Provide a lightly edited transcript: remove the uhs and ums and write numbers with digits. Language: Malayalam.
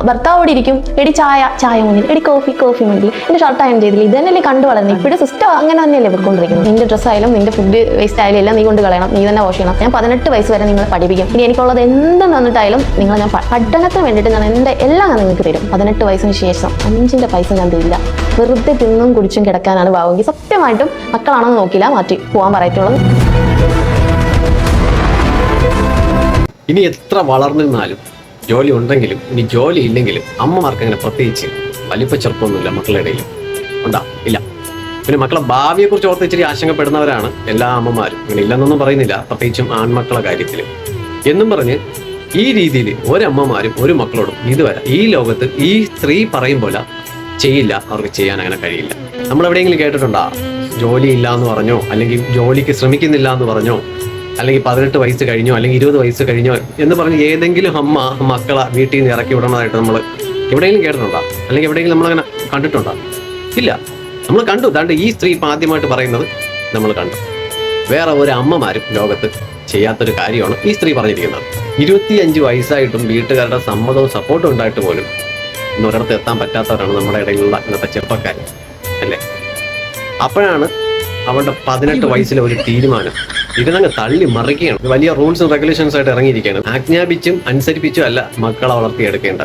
ഭർത്താവോട് ഇരിക്കും, എടി ചായ മുന്നിൽ, എടി കോഫി മുന്നിൽ, എന്റെ ഷർട്ട് അയൺ ചെയ്തില്ല. ഇത് തന്നെയല്ലേ കണ്ടു വളർന്നത്. ഇപ്പോഴും സിസ്റ്റം അങ്ങനെ തന്നെയല്ലേ പോയിക്കൊണ്ടിരിക്കുന്നത്. നിന്റെ ഡ്രസ്സ് ആയാലും നിന്റെ ഫുഡ് വേസ്റ്റ് ആയാലും എല്ലാം നീ കൊണ്ട് കളയണം, നീ തന്നെ വാഷ് ചെയ്യണം. ഞാൻ 18 വയസ്സ് വരെ നിങ്ങളെ പഠിപ്പിക്കും. ഇനി എനിക്കുള്ളത് എന്ത് തന്നിട്ടായാലും നിങ്ങൾ ഞാൻ പഠനത്തിന് വേണ്ടിയിട്ട് ഞാൻ എൻ്റെ എല്ലാം ഞാൻ നിങ്ങൾക്ക് തരും. 18 വയസ്സിന് ശേഷം 5 പൈസ ഞാൻ തരില്ല. വെറുതെ തിന്നും കുടിച്ചും കിടക്കാനാണ് ഭാവമെങ്കിൽ സത്യമായിട്ടും മക്കളാണെന്ന് നോക്കില്ല, മാറ്റി പോകാൻ പറയത്തുള്ളത്. ഇനി എത്ര വളർന്നിരുന്നാലും ജോലി ഉണ്ടെങ്കിലും ഇനി ജോലി ഇല്ലെങ്കിലും അമ്മമാർക്ക് അങ്ങനെ പ്രത്യേകിച്ച് വലിപ്പ ചെറുപ്പമൊന്നുമില്ല മക്കളുടെ ഇടയിൽ. ഉണ്ടാ ഇല്ല. പിന്നെ മക്കളെ ഭാവിയെ കുറിച്ച് ഓർത്ത് ഇച്ചിരി ആശങ്കപ്പെടുന്നവരാണ് എല്ലാ അമ്മമാരും. അങ്ങനെ ഇല്ലെന്നൊന്നും പറയുന്നില്ല, പ്രത്യേകിച്ചും ആൺമക്കളെ കാര്യത്തിൽ എന്നും പറഞ്ഞ് ഈ രീതിയിൽ ഒരമ്മമാരും ഒരു മക്കളോടും ഇതുവരെ ഈ ലോകത്ത് ഈ സ്ത്രീ പറയും പോലെ ചെയ്യില്ല, അവർക്ക് ചെയ്യാൻ അങ്ങനെ കഴിയില്ല. നമ്മൾ എവിടെയെങ്കിലും കേട്ടിട്ടുണ്ടാ ജോലി ഇല്ല എന്ന് പറഞ്ഞോ, അല്ലെങ്കിൽ ജോലിക്ക് ശ്രമിക്കുന്നില്ല എന്ന് പറഞ്ഞോ, അല്ലെങ്കിൽ 18 വയസ്സ് കഴിഞ്ഞോ അല്ലെങ്കിൽ 20 വയസ്സ് കഴിഞ്ഞോ എന്ന് പറഞ്ഞ് ഏതെങ്കിലും അമ്മ മക്കളെ വീട്ടിൽ നിന്ന് ഇറക്കി വിടണമായിട്ട് നമ്മൾ എവിടെയെങ്കിലും കേട്ടിട്ടുണ്ടോ? അല്ലെങ്കിൽ എവിടെയെങ്കിലും നമ്മളങ്ങനെ കണ്ടിട്ടുണ്ടോ? ഇല്ല. നമ്മൾ കണ്ടു. ദാണ്ട് ഈ സ്ത്രീ ഇപ്പം ആദ്യമായിട്ട് പറയുന്നത് നമ്മൾ കണ്ടു. വേറെ ഒരു അമ്മമാരും ലോകത്ത് ചെയ്യാത്തൊരു കാര്യമാണ് ഈ സ്ത്രീ പറഞ്ഞിരിക്കുന്നത്. 25 വയസ്സായിട്ടും വീട്ടുകാരുടെ സമ്മതവും സപ്പോർട്ടും ഉണ്ടായിട്ട് പോലും ഇന്നൊരിടത്ത് എത്താൻ പറ്റാത്തവരാണ് നമ്മുടെ ഇടയിലുള്ള ഇന്നത്തെ ചെറുപ്പക്കാർ അല്ലേ. അപ്പോഴാണ് അവളുടെ 18 വയസ്സിലെ ഒരു തീരുമാനം ഇതിനങ്ങ് തള്ളി മറിക്കുകയാണ്. വലിയ റൂൾസും റെഗുലേഷൻസ് ആയിട്ട് ഇറങ്ങിയിരിക്കുകയാണ്. ആജ്ഞാപിച്ചും അനുസരിപ്പിച്ചും അല്ല മക്കളെ വളർത്തിയെടുക്കേണ്ടത്.